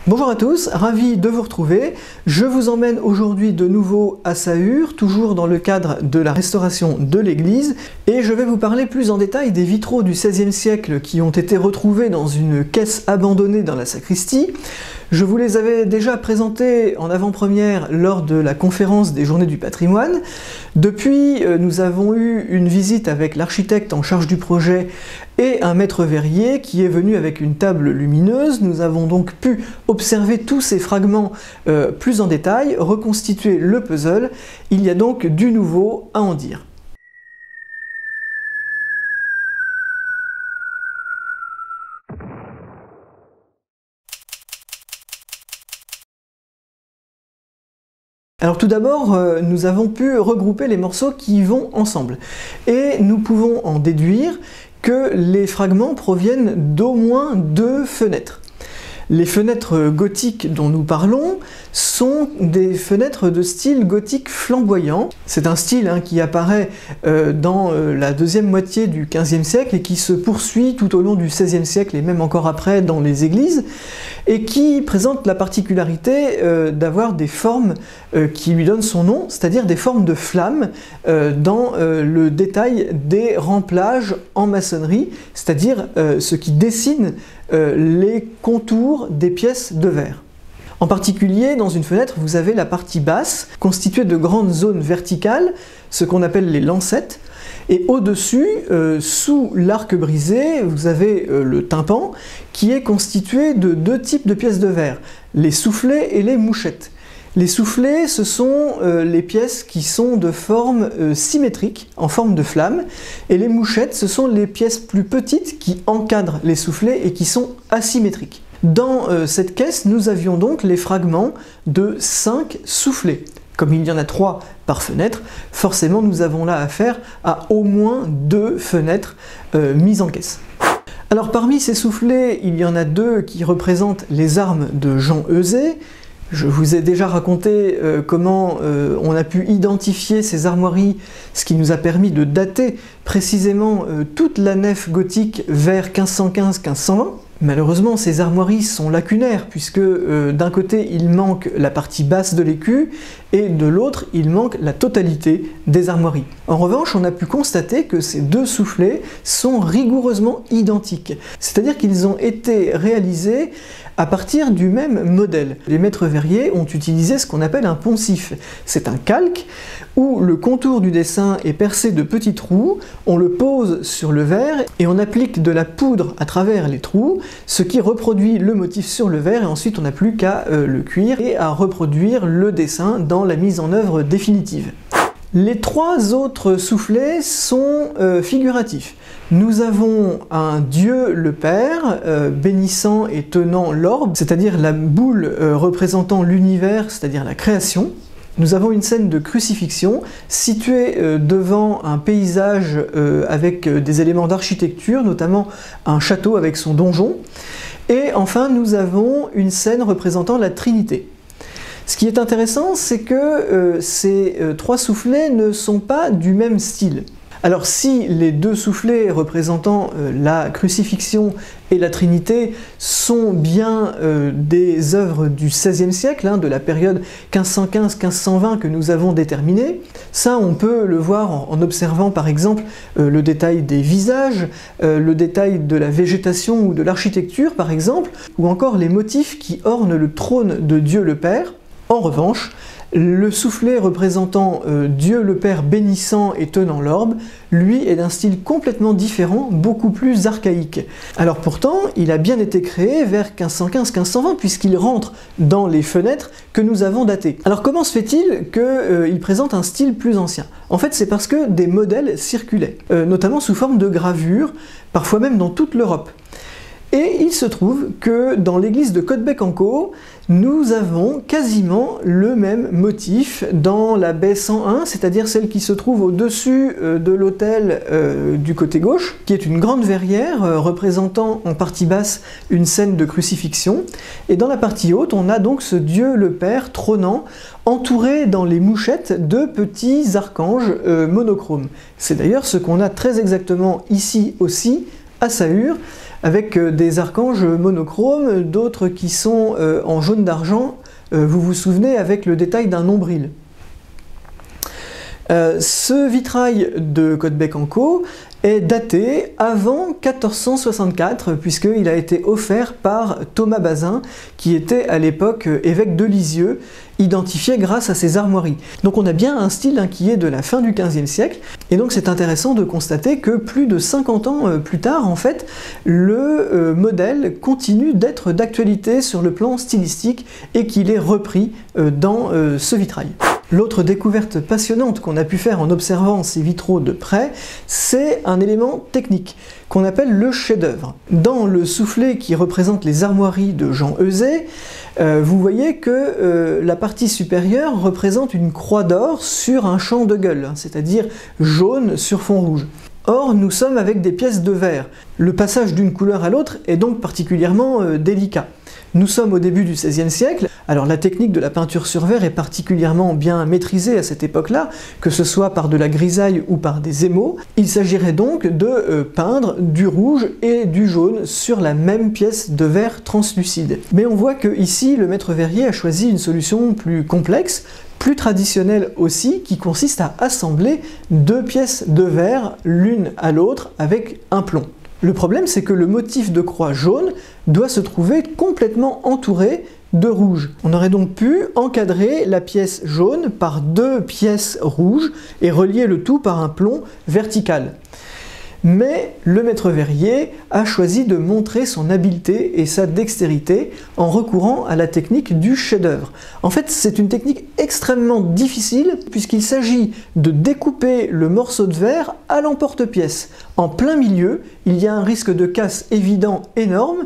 Bonjour à tous, ravi de vous retrouver. Je vous emmène aujourd'hui de nouveau à Sahur, toujours dans le cadre de la restauration de l'église, et je vais vous parler plus en détail des vitraux du XVIe siècle qui ont été retrouvés dans une caisse abandonnée dans la sacristie. Je vous les avais déjà présentés en avant-première lors de la conférence des Journées du patrimoine. Depuis, nous avons eu une visite avec l'architecte en charge du projet et un maître verrier qui est venu avec une table lumineuse. Nous avons donc pu observer tous ces fragments plus en détail, reconstituer le puzzle. Il y a donc du nouveau à en dire. Alors tout d'abord, nous avons pu regrouper les morceaux qui vont ensemble. Et nous pouvons en déduire que les fragments proviennent d'au moins 2 fenêtres. Les fenêtres gothiques dont nous parlons sont des fenêtres de style gothique flamboyant. C'est un style qui apparaît dans la deuxième moitié du XVe siècle et qui se poursuit tout au long du XVIe siècle et même encore après dans les églises, et qui présente la particularité d'avoir des formes qui lui donnent son nom, c'est-à-dire des formes de flammes dans le détail des remplages en maçonnerie, c'est-à-dire ce qui dessine les contours des pièces de verre. En particulier, dans une fenêtre, vous avez la partie basse, constituée de grandes zones verticales, ce qu'on appelle les lancettes, et au-dessus, sous l'arc brisé, vous avez le tympan, qui est constitué de 2 types de pièces de verre, les soufflets et les mouchettes. Les soufflets, ce sont les pièces qui sont de forme symétrique, en forme de flamme, et les mouchettes, ce sont les pièces plus petites qui encadrent les soufflets et qui sont asymétriques. Dans cette caisse, nous avions donc les fragments de 5 soufflets. Comme il y en a 3 par fenêtre, forcément nous avons là affaire à au moins 2 fenêtres mises en caisse. Alors parmi ces soufflets, il y en a 2 qui représentent les armes de Jean Euzet. Je vous ai déjà raconté comment on a pu identifier ces armoiries, ce qui nous a permis de dater précisément toute la nef gothique vers 1515-1520. Malheureusement, ces armoiries sont lacunaires, puisque d'un côté il manque la partie basse de l'écu, et de l'autre il manque la totalité des armoiries. En revanche, on a pu constater que ces 2 soufflets sont rigoureusement identiques, c'est-à-dire qu'ils ont été réalisés à partir du même modèle. Les maîtres verriers ont utilisé ce qu'on appelle un poncif. C'est un calque où le contour du dessin est percé de petits trous, on le pose sur le verre et on applique de la poudre à travers les trous, ce qui reproduit le motif sur le verre, et ensuite on n'a plus qu'à le cuire et à reproduire le dessin dans la mise en œuvre définitive. Les 3 autres soufflets sont figuratifs. Nous avons un Dieu le Père bénissant et tenant l'orbe, c'est-à-dire la boule représentant l'univers, c'est-à-dire la création. Nous avons une scène de crucifixion située devant un paysage avec des éléments d'architecture, notamment un château avec son donjon. Et enfin, nous avons une scène représentant la Trinité. Ce qui est intéressant, c'est que ces 3 soufflets ne sont pas du même style. Alors si les 2 soufflets représentant la crucifixion et la Trinité sont bien des œuvres du XVIe siècle, de la période 1515-1520 que nous avons déterminée, ça on peut le voir en observant par exemple le détail des visages, le détail de la végétation ou de l'architecture par exemple, ou encore les motifs qui ornent le trône de Dieu le Père. En revanche, le soufflet représentant Dieu le Père bénissant et tenant l'orbe, lui est d'un style complètement différent, beaucoup plus archaïque. Alors pourtant, il a bien été créé vers 1515-1520 puisqu'il rentre dans les fenêtres que nous avons datées. Alors comment se fait-il qu'il présente un style plus ancien? En fait, c'est parce que des modèles circulaient, notamment sous forme de gravures, parfois même dans toute l'Europe. Et il se trouve que dans l'église de Caudebec-en-Caux, nous avons quasiment le même motif dans la baie 101, c'est-à-dire celle qui se trouve au-dessus de l'autel du côté gauche, qui est une grande verrière représentant en partie basse une scène de crucifixion. Et dans la partie haute, on a donc ce Dieu le Père trônant, entouré dans les mouchettes de petits archanges monochromes. C'est d'ailleurs ce qu'on a très exactement ici aussi, à Sahur, avec des archanges monochromes, d'autres qui sont en jaune d'argent, vous vous souvenez, avec le détail d'un nombril. Ce vitrail de Codebec-en-Co est daté avant 1464 puisqu'il a été offert par Thomas Bazin qui était à l'époque évêque de Lisieux, identifié grâce à ses armoiries. Donc on a bien un style qui est de la fin du XVe siècle et donc c'est intéressant de constater que plus de 50 ans plus tard en fait le modèle continue d'être d'actualité sur le plan stylistique et qu'il est repris dans ce vitrail. L'autre découverte passionnante qu'on a pu faire en observant ces vitraux de près, c'est un élément technique qu'on appelle le chef-d'œuvre. Dans le soufflet qui représente les armoiries de Jean Euzet, vous voyez que la partie supérieure représente une croix d'or sur un champ de gueules, c'est-à-dire jaune sur fond rouge. Or, nous sommes avec des pièces de verre. Le passage d'une couleur à l'autre est donc particulièrement délicat. Nous sommes au début du XVIe siècle, alors la technique de la peinture sur verre est particulièrement bien maîtrisée à cette époque-là, que ce soit par de la grisaille ou par des émaux. Il s'agirait donc de peindre du rouge et du jaune sur la même pièce de verre translucide. Mais on voit que ici, le maître verrier a choisi une solution plus complexe, plus traditionnelle aussi, qui consiste à assembler deux pièces de verre l'une à l'autre avec un plomb. Le problème, c'est que le motif de croix jaune doit se trouver complètement entouré de rouge. On aurait donc pu encadrer la pièce jaune par deux pièces rouges et relier le tout par un plomb vertical. Mais le maître verrier a choisi de montrer son habileté et sa dextérité en recourant à la technique du chef-d'œuvre. En fait, c'est une technique extrêmement difficile puisqu'il s'agit de découper le morceau de verre à l'emporte-pièce. En plein milieu, il y a un risque de casse évident énorme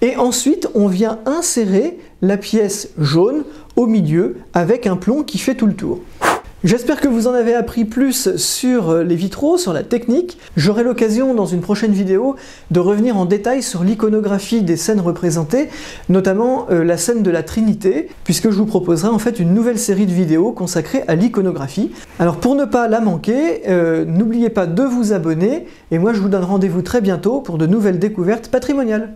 et ensuite on vient insérer la pièce jaune au milieu avec un plomb qui fait tout le tour. J'espère que vous en avez appris plus sur les vitraux, sur la technique. J'aurai l'occasion dans une prochaine vidéo de revenir en détail sur l'iconographie des scènes représentées, notamment la scène de la Trinité, puisque je vous proposerai en fait une nouvelle série de vidéos consacrée à l'iconographie. Alors pour ne pas la manquer, n'oubliez pas de vous abonner, et moi je vous donne rendez-vous très bientôt pour de nouvelles découvertes patrimoniales.